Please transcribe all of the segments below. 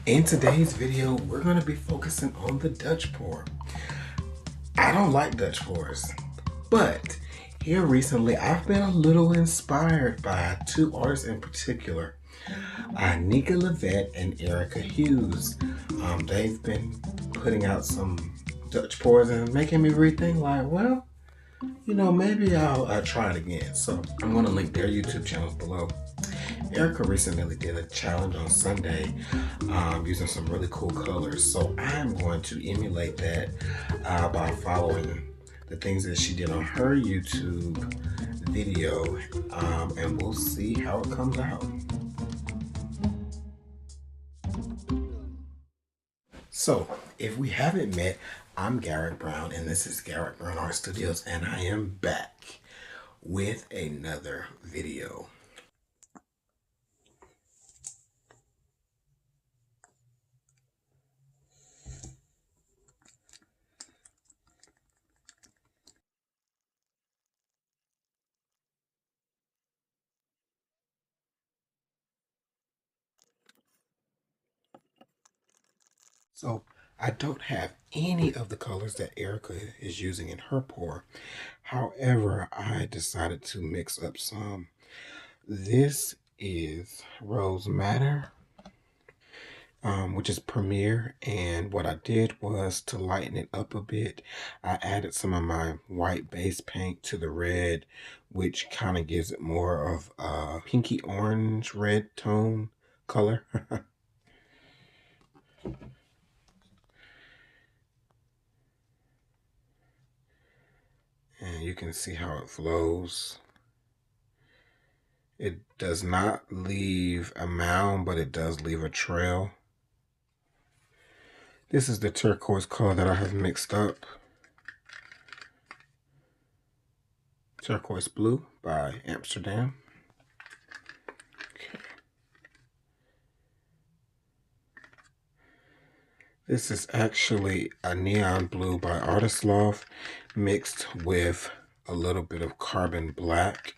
In today's video, we're going to be focusing on the Dutch pour. I don't like Dutch pours, but here recently I've been a little inspired by two artists in particular, Nika Levette and Erica Hughes. They've been putting out some Dutch pours and making me rethink like, well, maybe I'll try it again. So I'm going to link their YouTube channels below. Erica recently did a challenge on Sunday using some really cool colors. So I'm going to emulate that by following the things that she did on her YouTube video, and we'll see how it comes out. So, if we haven't met, I'm Garrett Brown, and this is Garrett Brown Art Studios, and I am back with another video. So I don't have any of the colors that Erica is using in her pour. However, I decided to mix up some. This is Rose Madder, which is Premier. And what I did was to lighten it up a bit, I added some of my white base paint to the red, which kind of gives it more of a pinky orange red tone color. And you can see how it flows. It does not leave a mound, but it does leave a trail. This is the turquoise color that I have mixed up. Turquoise Blue by Amsterdam. Okay. This is actually a neon blue by Artist Loft mixed with a little bit of carbon black.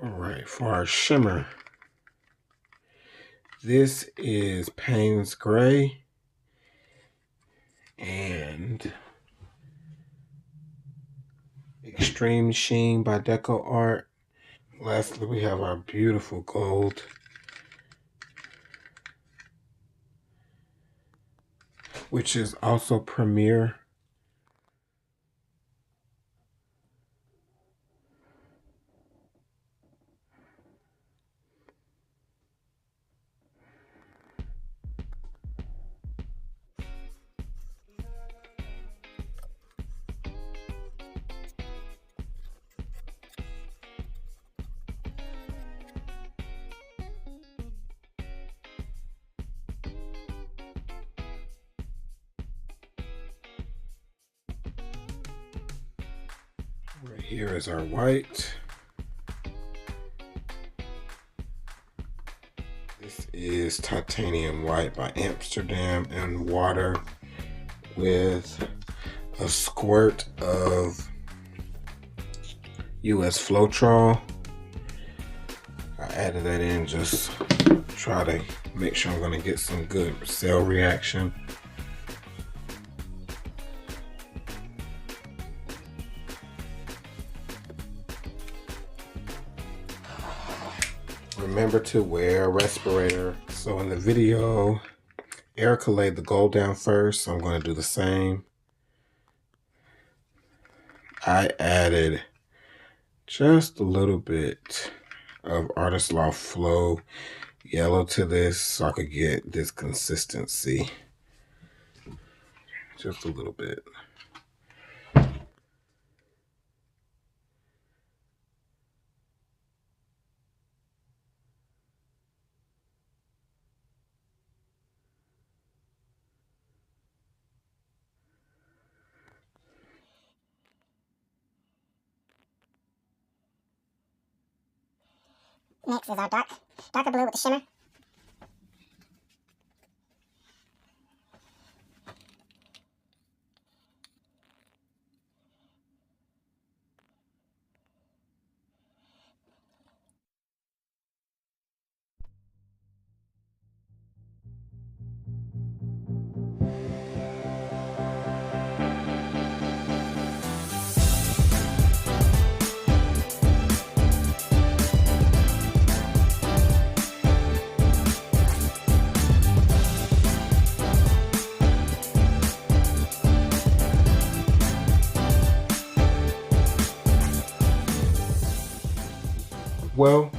All right, for our shimmer, this is Payne's Gray and Extreme Sheen by Deco Art. Lastly, we have our beautiful gold, which is also Premier. Right here is our white. This is Titanium White by Amsterdam and water with a squirt of US Floetrol. I added that in just try to make sure I'm going to get some good cell reaction. Remember to wear a respirator. So in the video, Erica laid the gold down first, so I'm going to do the same. I added just a little bit of Artist Loft Flow yellow to this so I could get this consistency. Just a little bit. Next is our darker blue with the shimmer. Well,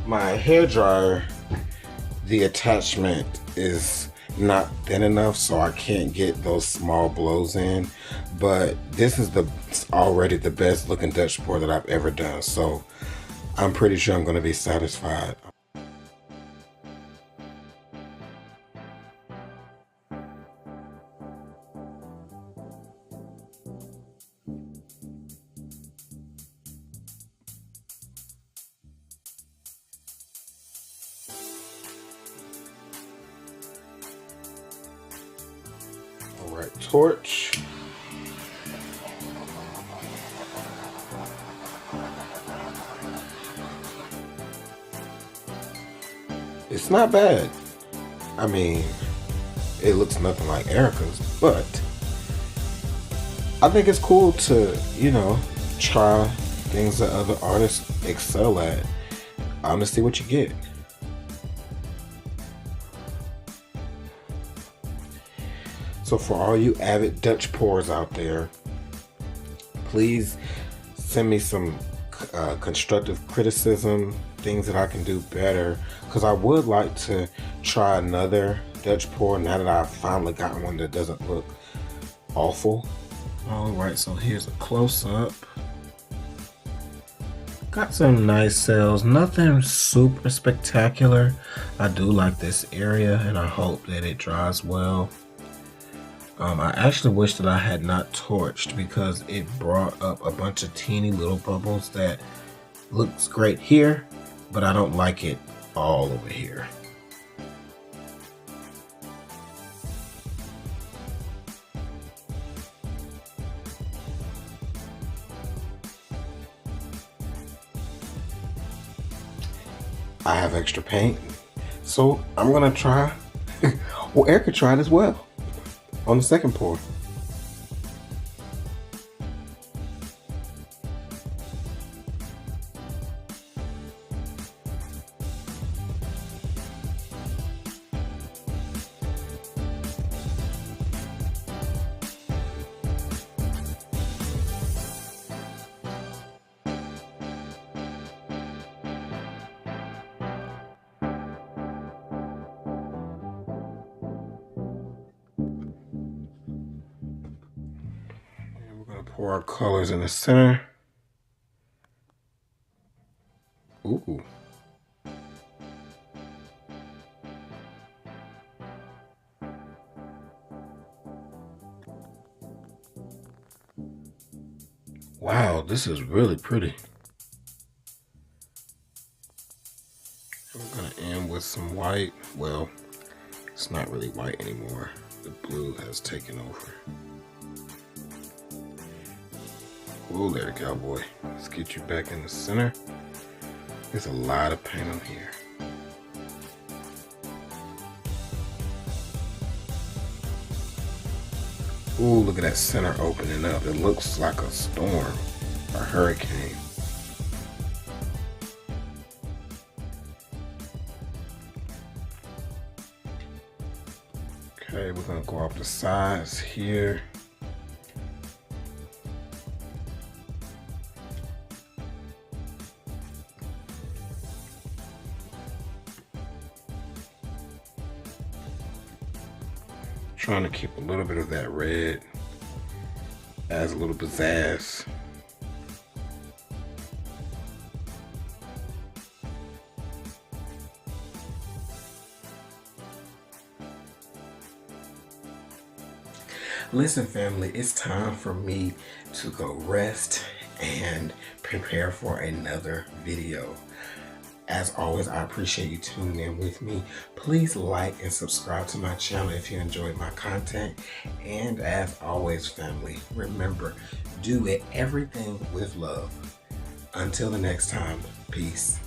my hair dryer, the attachment is not thin enough, so I can't get those small blows in. But this is already the best looking Dutch pour that I've ever done, so I'm pretty sure I'm going to be satisfied. All right, torch. It's not bad. I mean, it looks nothing like Erica's, but I think it's cool to, try things that other artists excel at. I'm gonna see what you get. So for all you avid Dutch pours out there, please send me some constructive criticism, things that I can do better, because I would like to try another Dutch pour now that I've finally gotten one that doesn't look awful. All right, so here's a close-up. Got some nice cells, nothing super spectacular. I do like this area and I hope that it dries well. I actually wish that I had not torched because it brought up a bunch of teeny little bubbles that looks great here, but I don't like it all over here. I have extra paint, so I'm gonna try. Well, Erica tried as well on the second pour. Pour our colors in the center. Ooh. Wow, this is really pretty. I'm gonna end with some white. Well, it's not really white anymore. The blue has taken over. Oh, there, cowboy. Let's get you back in the center. There's a lot of paint on here. Ooh, look at that center opening up. It looks like a storm, a hurricane. Okay, we're gonna go off the sides here. Trying to keep a little bit of that red, adds a little pizzazz. Listen, family, it's time for me to go rest and prepare for another video. As always, I appreciate you tuning in with me. Please like and subscribe to my channel if you enjoyed my content. And as always, family, remember, do everything with love. Until the next time, peace.